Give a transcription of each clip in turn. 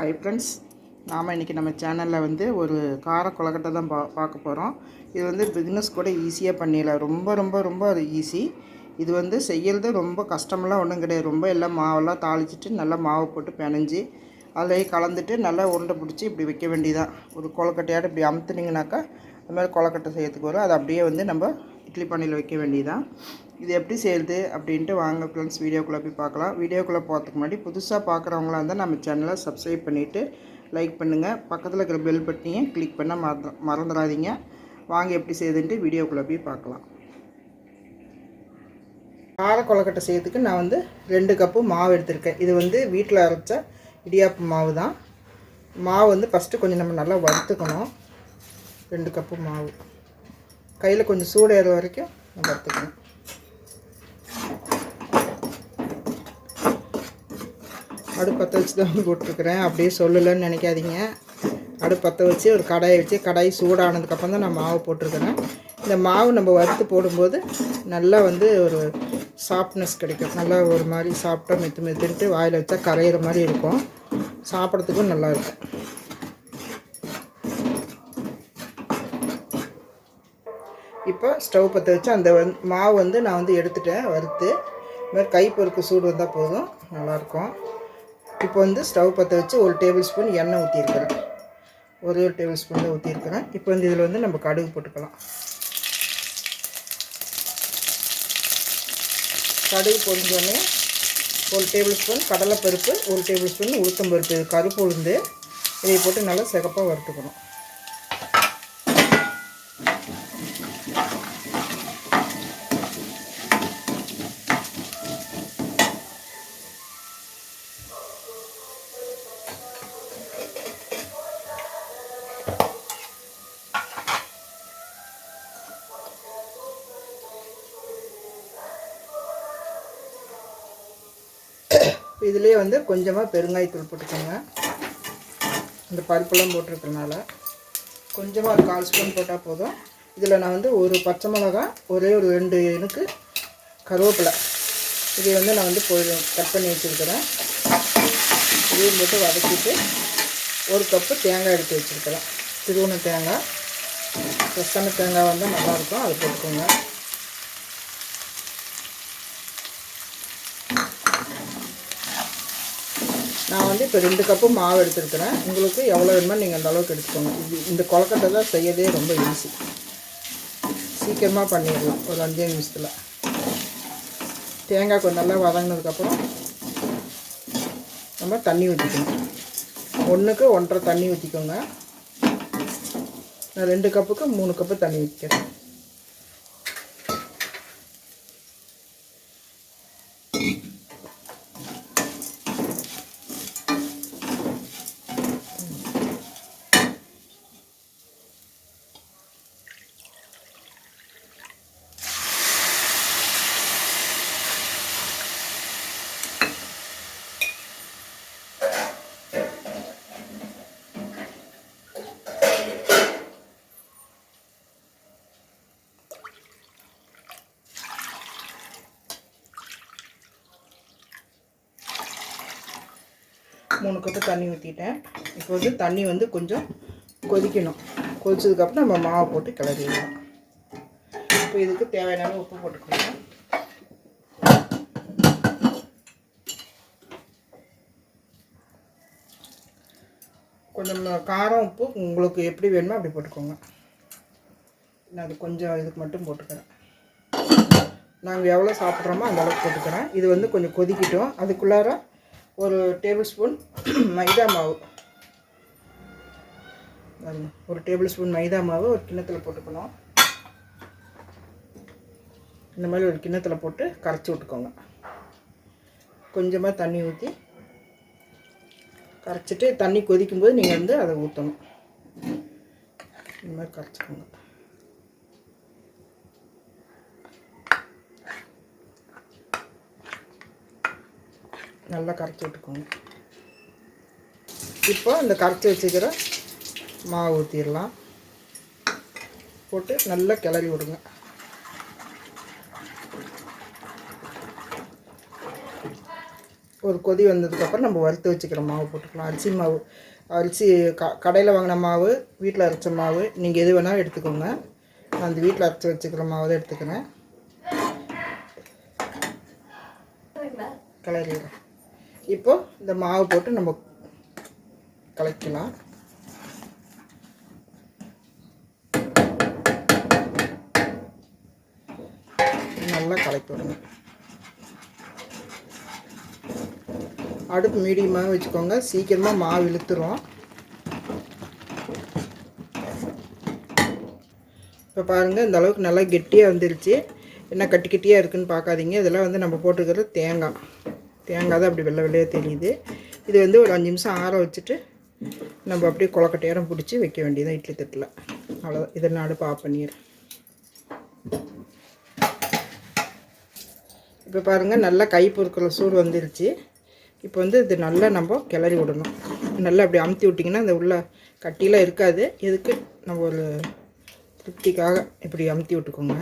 Hi friends, நாம் இன்றைக்கி நம்ம சேனலில் வந்து ஒரு கார கொழுக்கட்டை தான் பார்க்க போகிறோம். இது வந்து பிகினர்ஸ் கூட ஈஸியாக பண்ணிடலாம். ரொம்ப ரொம்ப ரொம்ப அது ஈஸி. இது வந்து செய்கிறது ரொம்ப கஷ்டமெல்லாம் ஒன்றும் கிடையாது. ரொம்ப எல்லாம் மாவெல்லாம் தாளிச்சிட்டு நல்லா மாவு போட்டு பிணைஞ்சி அதிலேயே கலந்துட்டு நல்லா உருண்டை பிடிச்சி இப்படி வைக்க வேண்டியதான். ஒரு கொழுக்கட்டையாட்டு இப்படி அமுத்துனீங்கனாக்கா அது மாதிரி கொழுக்கட்டை செய்யறதுக்கு வரும். அதை அப்படியே வந்து நம்ம இட்லி பானையில் வைக்க வேண்டியதான். இது எப்படி செய்யுது அப்படின்ட்டு வாங்க ஃப்ரெண்ட்ஸ், வீடியோக்குள்ளே போய் பார்க்கலாம். வீடியோக்குள்ளே போகிறதுக்கு முன்னாடி புதுசாக பார்க்குறவங்களா இருந்தால் நம்ம சேனலை சப்ஸ்கிரைப் பண்ணிவிட்டு லைக் பண்ணுங்கள். பக்கத்தில் இருக்கிற பெல் பட்டனையும் கிளிக் பண்ண மறந்துடாதீங்க. வாங்க எப்படி செய்யுதுன்ட்டு வீடியோக்குள்ளே போய் பார்க்கலாம். கார கொழுக்கட்டை செய்யறதுக்கு நான் வந்து 2 கப்பு மாவு எடுத்திருக்கேன். இது வந்து வீட்டில் அரைச்ச இடியாப்பு மாவு தான். மாவு வந்து ஃபஸ்ட்டு கொஞ்சம் நம்ம நல்லா வறுத்துக்கணும். 2 கப்பு மாவு கையில் கொஞ்சம் சூடு ஏற வரைக்கும் வறுத்துக்கணும். அடுப்பு பற்ற வச்சு தான் போட்டிருக்கிறேன், அப்படியே சொல்லலைன்னு நினைக்காதீங்க. அடுப்பு பற்ற வச்சு ஒரு கடாயை வச்சு கடாய் சூடானதுக்கப்புறம் தான் நான் மாவு போட்டிருக்கிறேன். இந்த மாவு நம்ம வறுத்து போடும்போது நல்லா வந்து ஒரு சாஃப்ட்னஸ் கிடைக்கும். நல்லா ஒரு மாதிரி சாஃப்டாக மெத்துன்ட்டு வாயில் வச்சா கரையிற மாதிரி இருக்கும். சாப்பிட்றதுக்கும் நல்லாயிருக்கும். இப்போ ஸ்டவ் பற்ற வச்சு அந்த மாவு வந்து நான் வந்து எடுத்துட்டேன் வறுத்து. இது மாதிரி கை பொறுக்கு சூடு வந்தால் போதும், நல்லாயிருக்கும். இப்போ வந்து ஸ்டவ் பற்ற வச்சு 1 டேபிள் ஸ்பூன் எண்ணெய் ஊற்றிருக்கிறேன். ஒரே 1 டேபிள் ஸ்பூன் தான் ஊற்றிருக்கிறேன். இப்போ வந்து இதில் வந்து நம்ம கடுகு போட்டுக்கலாம். கடுகு பொரிஞ்சோடனே 1 டேபிள் ஸ்பூன் கடலைப்பருப்பு, 1 டேபிள் ஸ்பூன் உளுத்தம்பருப்பு, கருப்பு உளுந்து இதை போட்டு நல்லா சிகப்பாக வறுத்துக்கணும். இதிலே வந்து கொஞ்சமாக பெருங்காயத்தூள் போட்டுக்கோங்க. இந்த பருப்பெல்லாம் போட்டிருக்கனால கொஞ்சமாக ஒரு 1/4 ஸ்பூன் போட்டால் போதும். இதில் நான் வந்து ஒரு பச்சை மிளகா, ஒரே ஒரு 2 இனுக்கு கருவேப்பிலை இதை வந்து நான் வந்து கட் பண்ணி வச்சுருக்கிறேன். இதையும் போட்டு வதக்கிட்டு 1 கப்பு தேங்காய் எடுத்து வச்சுருக்கிறேன். திருவுண தேங்காய், ஃப்ரெஷ்ஷான தேங்காய் வந்தால் நல்லாயிருக்கும், அதை போட்டுக்கோங்க. நான் வந்து இப்போ 2 கப்பு மாவு எடுத்துருக்கிறேன். உங்களுக்கு எவ்வளோ வேணுமோ நீங்கள் அந்த அளவுக்கு எடுத்துக்கோங்க. இந்த கொழுக்கட்டை தான் செய்யறதே ரொம்ப ஈஸி. சீக்கிரமாக பண்ணிடலாம் ஒரு 5 நிமிஷத்தில். தேங்காய் கொஞ்சம் நல்லா வதங்கினதுக்கப்புறம் நம்ம தண்ணி ஊற்றிக்கணும். 1க்கு 1.5 தண்ணி ஊற்றிக்கோங்க. நான் 2 கப்புக்கு 3 கப்பு தண்ணி ஊற்றிக்கிறேன். மூணு கப்பு தண்ணி ஊற்றிட்டேன். இப்போ வந்து தண்ணி வந்து கொஞ்சம் கொதிக்கணும். கொதிச்சதுக்கப்புறம் நம்ம மாவை போட்டு கிளறிடலாம். இப்போ இதுக்கு தேவையான உப்பு போட்டுக்கணும். கொஞ்சம் காரம் உப்பு உங்களுக்கு எப்படி வேணுமோ அப்படி போட்டுக்கோங்க. நான் அது கொஞ்சம் இதுக்கு மட்டும் போட்டுக்கிறேன். நாங்கள் எவ்வளோ சாப்பிட்றோமோ அந்த அளவுக்கு போட்டுக்கிறேன். இது வந்து கொஞ்சம் கொதிக்கிட்டோம். அதுக்குள்ளார ஒரு டேபிள் ஸ்பூன் மைதா மாவு, ஒரு டேபிள் ஸ்பூன் மைதா மாவு ஒரு கிண்ணத்தில் போட்டுக்கணும். இந்த மாதிரி ஒரு கிண்ணத்தில் போட்டு கரைச்சி விட்டுக்கோங்க. கொஞ்சமாக தண்ணி ஊற்றி கரைச்சிட்டு தண்ணி கொதிக்கும்போது நீங்கள் வந்து அதை ஊற்றணும். இந்த மாதிரி கரைச்சிக்கோங்க. நல்லா கரைச்சி விட்டுக்கோங்க. இப்போ இந்த கரைச்சி வச்சுக்கிற மாவு ஊற்றிடலாம். போட்டு நல்லா கிளறி விடுங்க. ஒரு கொதி வந்ததுக்கப்புறம் நம்ம வறுத்து வச்சுக்கிற மாவு போட்டுக்கலாம். அரிசி மாவு, அரிசி கடையில் வாங்கின மாவு, வீட்டில் அரைச்ச மாவு, நீங்கள் எது வேணாலும் எடுத்துக்கோங்க. நான் அந்த வீட்டில் அரைச்சி வச்சுக்கிற மாவு தான் எடுத்துக்கிறேன். கிளறிடுறேன். இப்போது இந்த மாவு போட்டு நம்ம கலக்கலாம். நல்லா கலக்கி விடுங்க. அடுப்பு மீடியமாக வச்சுக்கோங்க, சீக்கிரமாக மாவு இழுத்துரும். இப்போ பாருங்கள், இந்த அளவுக்கு நல்லா கெட்டியாக வந்துருச்சு. என்ன கட்டி கட்டியாக இருக்குதுன்னு பார்க்காதீங்க. இதெல்லாம் வந்து நம்ம போட்டுக்கிறது தேங்காய் தான் அப்படி வெள்ளை வெள்ளையாக தெரியுது. இது வந்து ஒரு 5 நிமிஷம் ஆற வச்சுட்டு நம்ம அப்படியே கொலக்கட்டையாரம் பிடிச்சி வைக்க வேண்டியதான் இட்லி தட்டில். அவ்வளோதான். இதை நான் அடுப்பு ஆஃப் பண்ணிடுறேன். இப்போ பாருங்கள், நல்லா கை பொறுக்கிற சூடு வந்துருச்சு. இப்போ வந்து இது நல்லா நம்ம கிளறி விடணும். நல்லா அப்படி அமுத்தி விட்டிங்கன்னா இந்த உள்ள கட்டிலாம் இருக்காது. எதுக்கு நம்ம ஒரு திருப்திக்காக இப்படி அமுத்தி விட்டுக்கோங்க.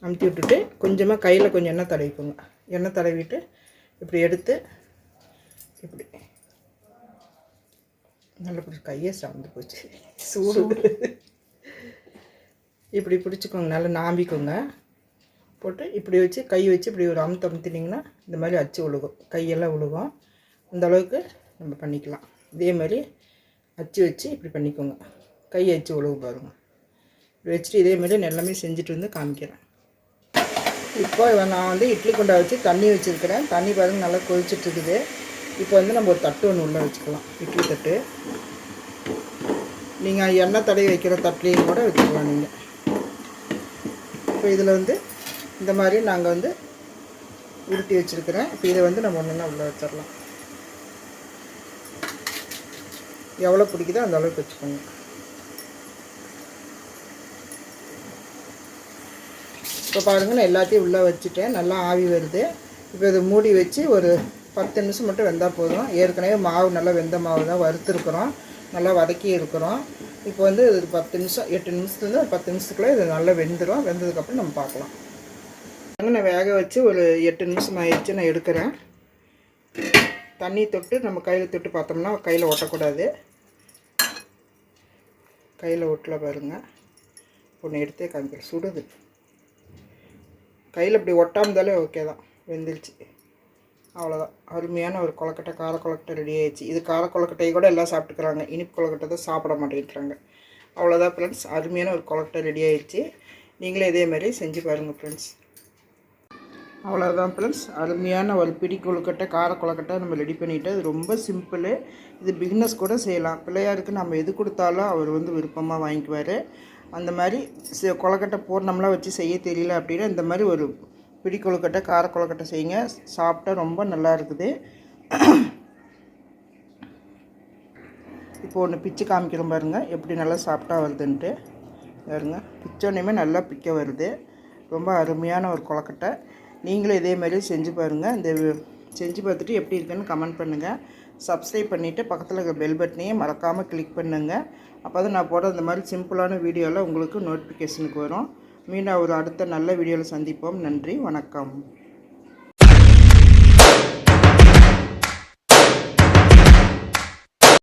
அமுத்தி விட்டுட்டு கொஞ்சமாக கையில் கொஞ்சம் எண்ணெய் தடவிக்கோங்க. எண்ணெய் தடவிட்டு இப்படி எடுத்து இப்படி நல்லா பிடிச்சி, கையை சார்ந்து போச்சு சூடு. இப்படி பிடிச்சிக்கோங்க, நல்லா நாம்பிக்கோங்க. போட்டு இப்படி வச்சு கை வச்சு இப்படி ஒரு அமுத்தினீங்கன்னா இந்த மாதிரி அச்சு விழுகும், கையெல்லாம் விழுகும். இந்த அளவுக்கு நம்ம பண்ணிக்கலாம். இதே மாதிரி அச்சு வச்சு இப்படி பண்ணிக்கோங்க. கை அச்சு விழுகு பாருங்கள். இப்படி வச்சுட்டு இதே மாதிரி எல்லாமே செஞ்சுட்டு வந்து காமிக்கிறேன். இப்போ நான் வந்து இட்லி குண்டா வச்சு தண்ணி வச்சுருக்கிறேன். தண்ணி பாருங்கள் நல்லா கொதிச்சிட்ருக்குது. இப்போ வந்து நம்ம ஒரு தட்டு ஒன்று உள்ளே வச்சுக்கலாம், இட்லி தட்டு. நீங்கள் எண்ணெய் தடவி வைக்கிற தட்டுலேயும் கூட வச்சுக்கலாம் நீங்கள். இப்போ இதில் வந்து இந்த மாதிரி நாங்கள் வந்து உருட்டி வச்சுருக்கிறேன். இப்போ இதை வந்து நம்ம ஒன்றுன்னா உள்ளே வச்சிடலாம். எவ்வளோ பிடிக்குதோ அந்த அளவுக்கு வச்சுக்கோங்க. இப்போ பாருங்கள், நான் எல்லாத்தையும் உள்ளே வச்சுட்டேன். நல்லா ஆவி வருது. இப்போ இதை மூடி வச்சு ஒரு 10 நிமிஷம் மட்டும் வெந்தால் போதும். ஏற்கனவே மாவு நல்லா வெந்த மாவு தான் வறுத்துருக்குறோம், நல்லா வதக்கி இருக்கிறோம். இப்போ வந்து இது 10 நிமிஷம், 8 நிமிஷத்துலேருந்து ஒரு 10 நிமிஷத்துக்குள்ளே இது நல்லா வெந்துடும். வெந்ததுக்கப்புறம் நம்ம பார்க்கலாம். நான் வேக வச்சு ஒரு 8 நிமிஷம் ஆயிடுச்சு. நான் எடுக்கிறேன். தண்ணி தொட்டு நம்ம கையில் தொட்டு பார்த்தோம்னா கையில் ஒட்டக்கூடாது. கையில் ஒட்டல பாருங்கள். ஒன்று எடுத்தே காமிக்கிறேன். சுடுது. கையில் இப்படி ஒட்டாமதாலே ஓகே தான், வெந்துருச்சு. அவ்வளோதான். அருமையான ஒரு கொலக்கட்டை, கார கொலக்கட்டை ரெடி ஆயிடுச்சு. இது கார கொலக்கட்டையை கூட எல்லாம் சாப்பிட்டுக்கிறாங்க, இனிப்பு கொலக்கட்டை தான் சாப்பிட மாட்டேங்கிறாங்க. அவ்வளோதான் ஃப்ரெண்ட்ஸ், அருமையான ஒரு கொலக்கட்டை ரெடி ஆயிடுச்சு. நீங்களே இதே மாதிரி செஞ்சு பாருங்கள் ஃப்ரெண்ட்ஸ். அவ்வளோதான் ஃப்ரெண்ட்ஸ், அருமையான ஒரு பிடி கொழுக்கட்டை, கார கொழுக்கட்டை நம்ம ரெடி பண்ணிவிட்டு. அது ரொம்ப சிம்பிளு. இது பிகினர்ஸ் கூட செய்யலாம். பிள்ளையாருக்கு நம்ம எது கொடுத்தாலும் அவர் வந்து விருப்பமாக வாங்கிக்குவார். அந்த மாதிரி கொழுக்கட்டை பூர்ணம்லாம் வச்சு செய்ய தெரியல அப்படின்னா இந்த மாதிரி ஒரு பிடி கொழுக்கட்டை, கார கொழுக்கட்டை செய்யுங்க. சாப்பிட்டா ரொம்ப நல்லா இருக்குது. இப்போ ஒன்று பிச்சு காமிக்கிறோம் பாருங்கள், எப்படி நல்லா சாப்பிட்டா வருதுன்ட்டு பாருங்க. பிச்சோன்னையுமே நல்லா பிக்க வருது. ரொம்ப அருமையான ஒரு கொழுக்கட்டை. நீங்களும் இதே மாதிரி செஞ்சு பாருங்கள். இந்த செஞ்சு பார்த்துட்டு எப்படி இருக்குன்னு கமெண்ட் பண்ணுங்கள். சப்ஸ்கிரைப் பண்ணிவிட்டு பக்கத்தில் இருக்க பெல் பட்டனையும் மறக்காமல் கிளிக் பண்ணுங்கள். அப்போ தான் நான் போடுற இந்த மாதிரி சிம்பிளான வீடியோவில் உங்களுக்கு நோட்டிஃபிகேஷனுக்கு வரும். மீண்டும் ஒரு அடுத்த நல்ல வீடியோவில் சந்திப்போம். நன்றி, வணக்கம்.